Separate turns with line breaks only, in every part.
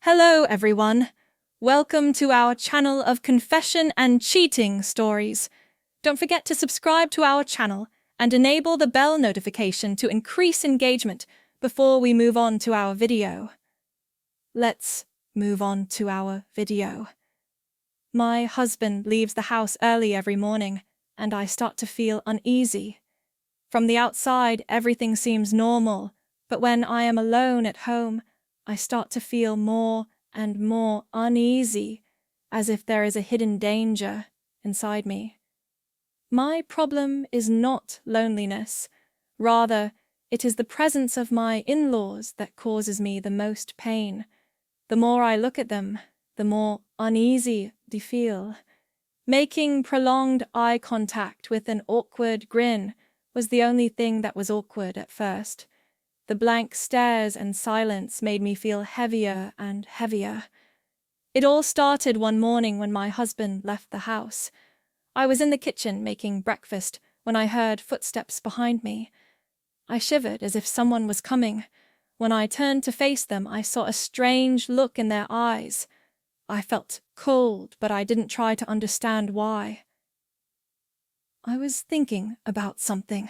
Hello, everyone. Welcome to our channel of confession and cheating stories. Don't forget to subscribe to our channel and enable the bell notification to increase engagement before we move on to our video. Let's move on to our video. My husband leaves the house early every morning, and I start to feel uneasy. From the outside, everything seems normal, but when I am alone at home, I start to feel more and more uneasy, as if there is a hidden danger inside me. My problem is not loneliness. Rather, it is the presence of my in-laws that causes me the most pain. The more I look at them, the more uneasy I feel. Making prolonged eye contact with an awkward grin was the only thing that was awkward at first. The blank stares and silence made me feel heavier and heavier. It all started one morning when my husband left the house. I was in the kitchen making breakfast when I heard footsteps behind me. I shivered as if someone was coming. When I turned to face them, I saw a strange look in their eyes. I felt cold, but I didn't try to understand why. "I was thinking about something,"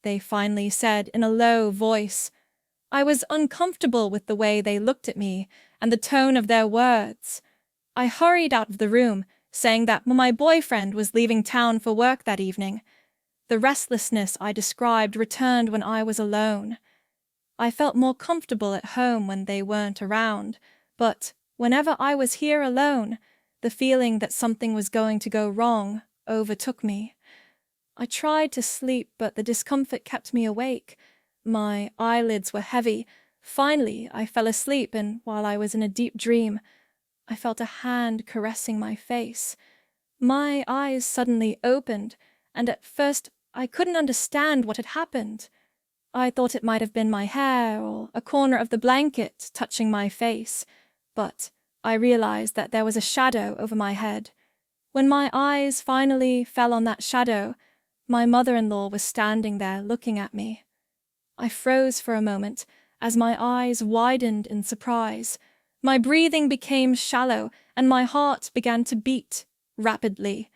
they finally said in a low voice. I was uncomfortable with the way they looked at me and the tone of their words. I hurried out of the room, saying that my boyfriend was leaving town for work that evening. The restlessness I described returned when I was alone. I felt more comfortable at home when they weren't around, but whenever I was here alone, the feeling that something was going to go wrong overtook me. I tried to sleep, but the discomfort kept me awake. My eyelids were heavy. Finally, I fell asleep, and while I was in a deep dream, I felt a hand caressing my face. My eyes suddenly opened, and at first I couldn't understand what had happened. I thought it might have been my hair or a corner of the blanket touching my face, but I realized that there was a shadow over my head. When my eyes finally fell on that shadow, my mother-in-law was standing there looking at me. I froze for a moment as my eyes widened in surprise. My breathing became shallow and my heart began to beat rapidly.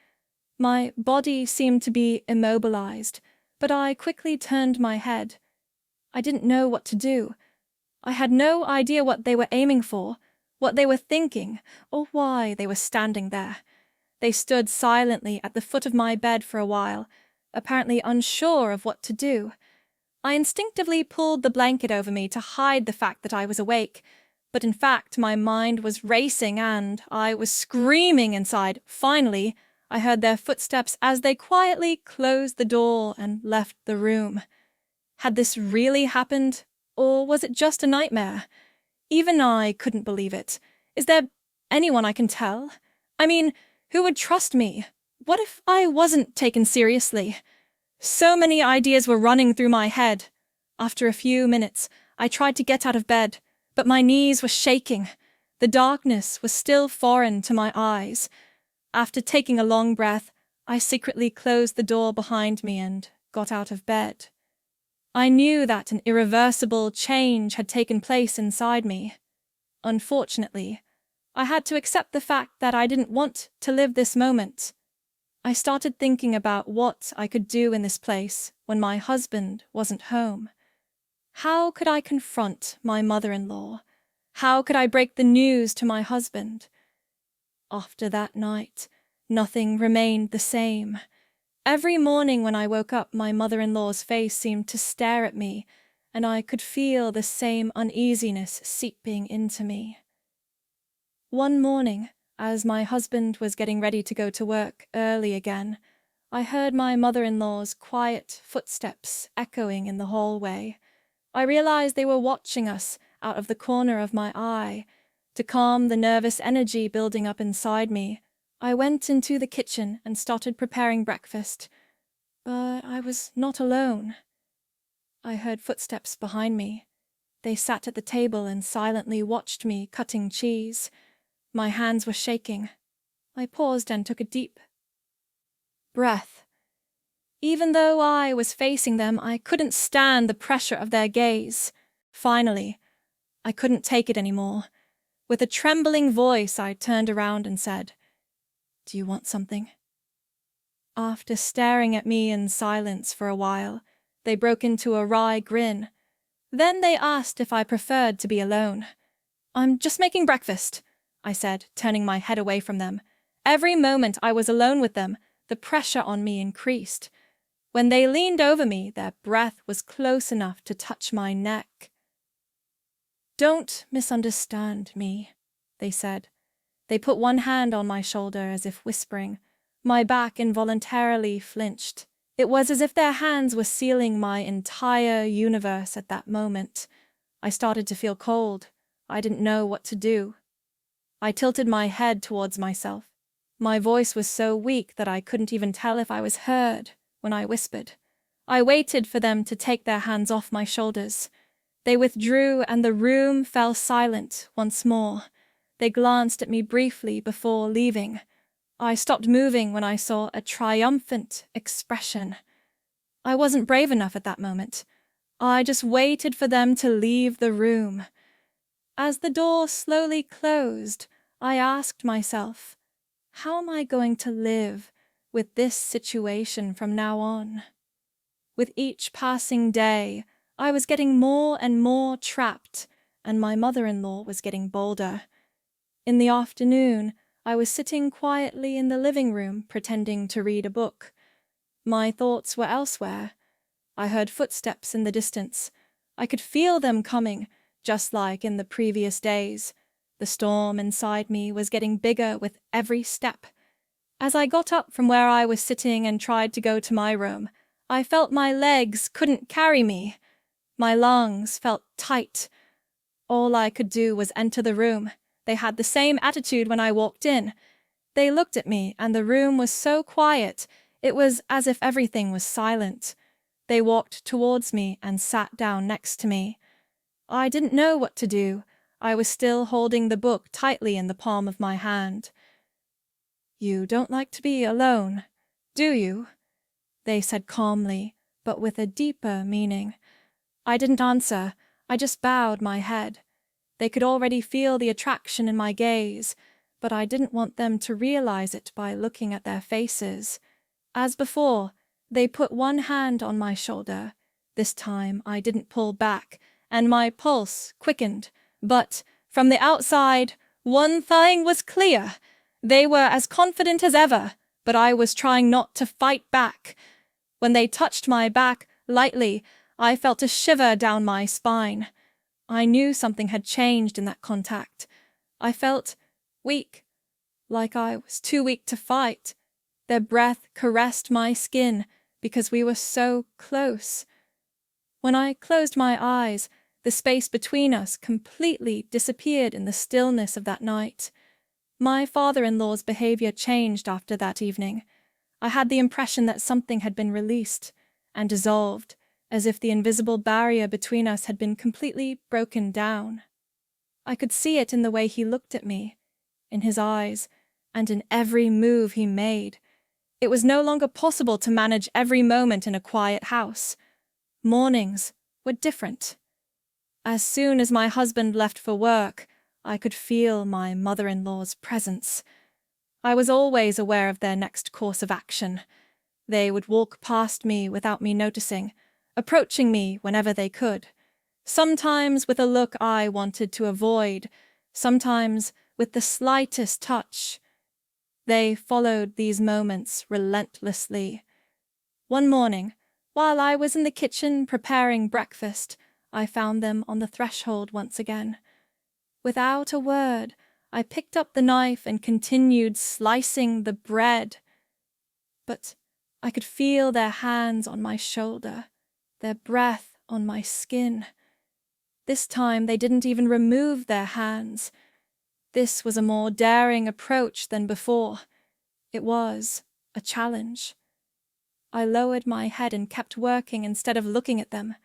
My body seemed to be immobilized, but I quickly turned my head. I didn't know what to do. I had no idea what they were aiming for, what they were thinking, or why they were standing there. They stood silently at the foot of my bed for a while, apparently unsure of what to do. I instinctively pulled the blanket over me to hide the fact that I was awake, but in fact my mind was racing and I was screaming inside. Finally, I heard their footsteps as they quietly closed the door and left the room. Had this really happened, or was it just a nightmare? Even I couldn't believe it. Is there anyone I can tell? I mean, who would trust me? What if I wasn't taken seriously? So many ideas were running through my head. After a few minutes, I tried to get out of bed, but my knees were shaking. The darkness was still foreign to my eyes. After taking a long breath, I secretly closed the door behind me and got out of bed. I knew that an irreversible change had taken place inside me. Unfortunately, I had to accept the fact that I didn't want to live this moment. I started thinking about what I could do in this place when my husband wasn't home. How could I confront my mother-in-law? How could I break the news to my husband? After that night, nothing remained the same. Every morning when I woke up, my mother-in-law's face seemed to stare at me, and I could feel the same uneasiness seeping into me. One morning, as my husband was getting ready to go to work early again, I heard my mother-in-law's quiet footsteps echoing in the hallway. I realized they were watching us out of the corner of my eye. To calm the nervous energy building up inside me, I went into the kitchen and started preparing breakfast. But I was not alone. I heard footsteps behind me. They sat at the table and silently watched me cutting cheese. My hands were shaking. I paused and took a deep breath. Even though I was facing them, I couldn't stand the pressure of their gaze. Finally, I couldn't take it anymore. With a trembling voice, I turned around and said, "Do you want something?" After staring at me in silence for a while, they broke into a wry grin. Then they asked if I preferred to be alone. "I'm just making breakfast," I said, turning my head away from them. Every moment I was alone with them, the pressure on me increased. When they leaned over me, their breath was close enough to touch my neck. "Don't misunderstand me," they said. They put one hand on my shoulder as if whispering. My back involuntarily flinched. It was as if their hands were sealing my entire universe at that moment. I started to feel cold. I didn't know what to do. I tilted my head towards myself. My voice was so weak that I couldn't even tell if I was heard when I whispered. I waited for them to take their hands off my shoulders. They withdrew and the room fell silent once more. They glanced at me briefly before leaving. I stopped moving when I saw a triumphant expression. I wasn't brave enough at that moment. I just waited for them to leave the room. As the door slowly closed, I asked myself, how am I going to live with this situation from now on? With each passing day, I was getting more and more trapped, and my mother-in-law was getting bolder. In the afternoon, I was sitting quietly in the living room pretending to read a book. My thoughts were elsewhere. I heard footsteps in the distance. I could feel them coming, just like in the previous days. The storm inside me was getting bigger with every step. As I got up from where I was sitting and tried to go to my room, I felt my legs couldn't carry me. My lungs felt tight. All I could do was enter the room. They had the same attitude when I walked in. They looked at me, and the room was so quiet, it was as if everything was silent. They walked towards me and sat down next to me. I didn't know what to do. I was still holding the book tightly in the palm of my hand. "You don't like to be alone, do you?" they said calmly, but with a deeper meaning. I didn't answer. I just bowed my head. They could already feel the attraction in my gaze, but I didn't want them to realize it by looking at their faces. As before, they put one hand on my shoulder. This time I didn't pull back, and my pulse quickened. But from the outside, one thing was clear. They were as confident as ever, but I was trying not to fight back. When they touched my back lightly, I felt a shiver down my spine. I knew something had changed in that contact. I felt weak, like I was too weak to fight. Their breath caressed my skin because we were so close. When I closed my eyes, the space between us completely disappeared in the stillness of that night. My father-in-law's behavior changed after that evening. I had the impression that something had been released and dissolved, as if the invisible barrier between us had been completely broken down. I could see it in the way he looked at me, in his eyes, and in every move he made. It was no longer possible to manage every moment in a quiet house. Mornings were different. As soon as my husband left for work, I could feel my mother-in-law's presence. I was always aware of their next course of action. They would walk past me without me noticing, approaching me whenever they could, sometimes with a look I wanted to avoid, sometimes with the slightest touch. They followed these moments relentlessly. One morning, while I was in the kitchen preparing breakfast, I found them on the threshold once again. Without a word, I picked up the knife and continued slicing the bread. But I could feel their hands on my shoulder, their breath on my skin. This time they didn't even remove their hands. This was a more daring approach than before. It was a challenge. I lowered my head and kept working instead of looking at them.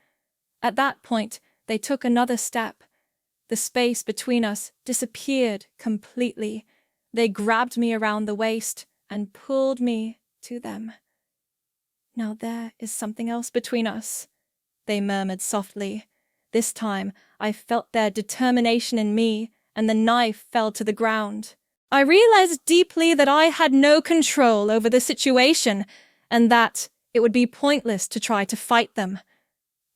At that point, they took another step. The space between us disappeared completely. They grabbed me around the waist and pulled me to them. "Now there is something else between us," they murmured softly. This time I felt their determination in me and the knife fell to the ground. I realized deeply that I had no control over the situation and that it would be pointless to try to fight them.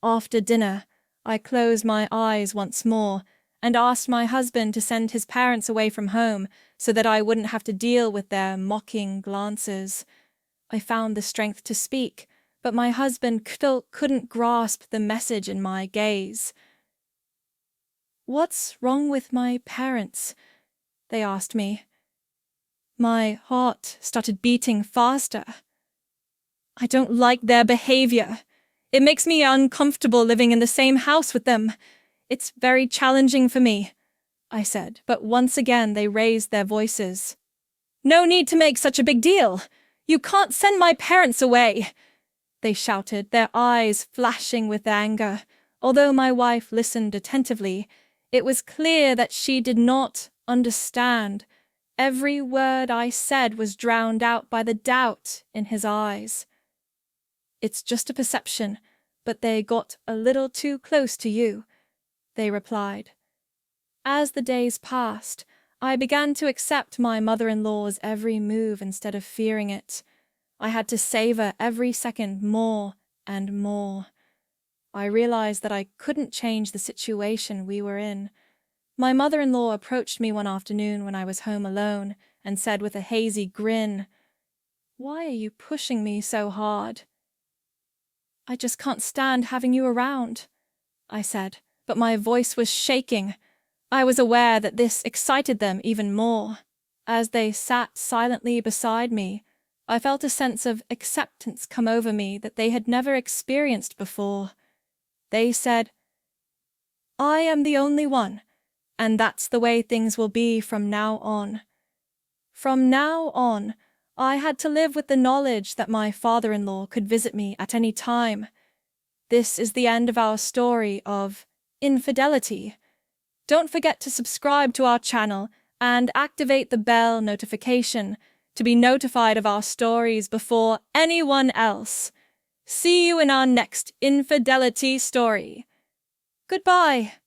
After dinner, I closed my eyes once more and asked my husband to send his parents away from home so that I wouldn't have to deal with their mocking glances. I found the strength to speak, but my husband still couldn't grasp the message in my gaze. "What's wrong with my parents?" they asked me. My heart started beating faster. "I don't like their behavior. It makes me uncomfortable living in the same house with them. It's very challenging for me," I said, but once again they raised their voices. "No need to make such a big deal. You can't send my parents away," they shouted, their eyes flashing with anger. Although my wife listened attentively, it was clear that she did not understand. Every word I said was drowned out by the doubt in his eyes. "It's just a perception, but they got a little too close to you," they replied. As the days passed, I began to accept my mother-in-law's every move instead of fearing it. I had to savor every second more and more. I realized that I couldn't change the situation we were in. My mother-in-law approached me one afternoon when I was home alone and said with a hazy grin, "Why are you pushing me so hard?" "I just can't stand having you around," I said, but my voice was shaking. I was aware that this excited them even more. As they sat silently beside me, I felt a sense of acceptance come over me that they had never experienced before. They said, "I am the only one, and that's the way things will be from now on." From now on, I had to live with the knowledge that my father-in-law could visit me at any time. This is the end of our story of infidelity. Don't forget to subscribe to our channel and activate the bell notification to be notified of our stories before anyone else. See you in our next infidelity story. Goodbye.